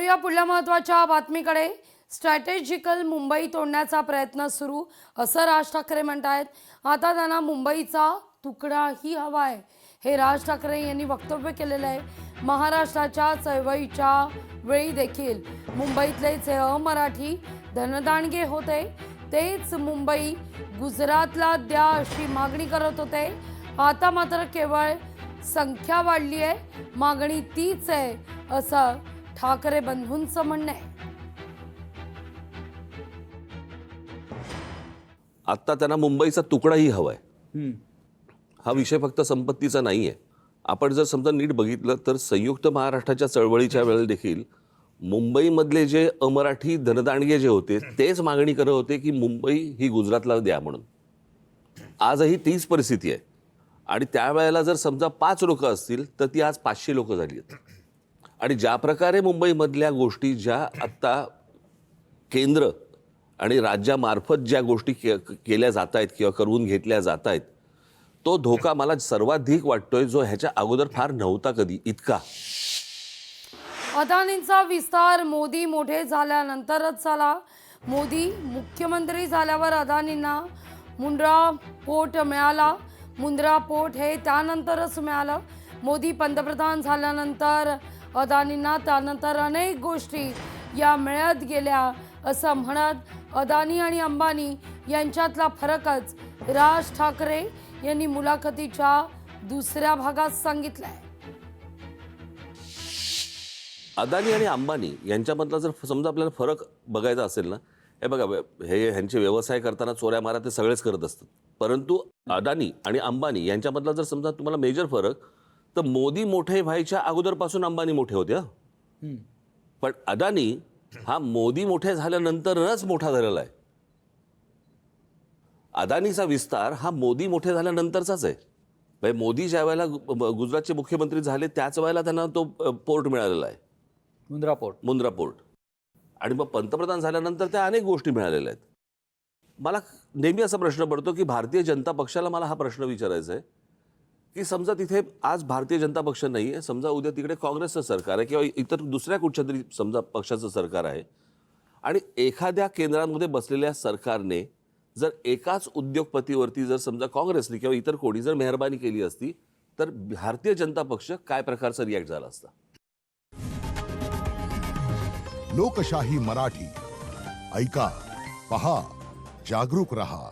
वळूया पुढल्या महत्त्वाच्या बातमीकडे। स्ट्रॅटेजिकल मुंबई तोडण्याचा प्रयत्न सुरू असं राज ठाकरे म्हणतात। आता त्यांना मुंबईचा तुकडाही हवाय हे राज ठाकरे यांनी वक्तव्य केलेलं आहे। महाराष्ट्राच्या चळवळीच्या वेळी देखील मुंबईतले जे अमराठी धनदांडगे होते तेच मुंबई गुजरातला द्या अशी मागणी करत होते। आता मात्र केवळ संख्या वाढली आहे, मागणी तीच आहे असं ठाकरे बंधूंचं म्हणणं आहे। आता त्यांना मुंबईचा तुकडाही हवाय। हा विषय फक्त संपत्तीचा नाहीये। आपण जर समजा नीट बघितलं तर संयुक्त महाराष्ट्राच्या चळवळीच्या वेळेला देखील मुंबईमधले जे अमराठी धनदांडगे जे होते तेच मागणी करत होते की मुंबई ही गुजरातला द्या म्हणून। आजही तीच परिस्थिती आहे आणि त्यावेळेला जर समजा 5 लोक असतील तर ती आज 500 लोक झाली आहेत। आणि ज्या प्रकारे मुंबईमधल्या गोष्टी ज्या आत्ता केंद्र आणि राज्यामार्फत ज्या गोष्टी केल्या जात आहेत किंवा करून घेतल्या जात आहेत तो धोका मला सर्वाधिक वाटतोय जो ह्याच्या अगोदर फार नव्हता कधी इतका। अदानींचा विस्तार मोदी मोठे झाल्यानंतरच झाला। मोदी मुख्यमंत्री झाल्यावर अदानींना मुंद्रा पोर्ट मिळाला। मुंद्रा पोर्ट हे त्यानंतरच मिळालं। मोदी पंतप्रधान झाल्यानंतर अदानींना त्यानंतर अनेक गोष्टी या मिळत गेल्या असं म्हणत अदानी आणि अंबानी यांच्यातला फरकच राज ठाकरे यांनी मुलाखतीच्या दुसऱ्या भागात सांगितलाय। अदानी आणि अंबानी यांच्यामधला जर समजा आपल्याला फरक बघायचा असेल ना, हे बघा हे ह्यांचे व्यवसाय करताना चोऱ्या मारा ते सगळेच करत असतात, परंतु अदानी आणि अंबानी यांच्यामधला जर समजा तुम्हाला मेजर फरक तर मोदी मोठे व्हायच्या अगोदरपासून अंबानी मोठे होते। पण अदानी हा मोदी मोठे झाल्यानंतरच मोठा झालेला आहे। अदानीचा विस्तार हा मोदी मोठे झाल्यानंतरचाच आहे। म्हणजे मोदी ज्या वेळेला गुजरातचे मुख्यमंत्री झाले त्याच वेळेला त्यांना तो पोर्ट मिळालेला आहे, मुंद्रा पोर्ट। आणि मग पंतप्रधान झाल्यानंतर त्या अनेक गोष्टी मिळालेल्या आहेत। मला नेहमी असा प्रश्न पडतो की भारतीय जनता पक्षाला मला हा प्रश्न विचारायचा आहे की समजा तिथे आज भारतीय जनता पक्ष नाही आहे, समजा उद्या तिकडे काँग्रेसचं सरकार आहे किंवा इतर दुसऱ्या कुठच्या तरी समजा पक्षाचं सरकार आहे आणि एखाद्या केंद्रामध्ये बसलेल्या सरकारने जर एकाच उद्योगपतीवरती जर समजा काँग्रेसने किंवा इतर कोणी जर मेहरबानी केली असती तर भारतीय जनता पक्ष काय प्रकारचा रिॲक्ट झाला असता। लोकशाही मराठी ऐका, पहा, जागरूक रहा।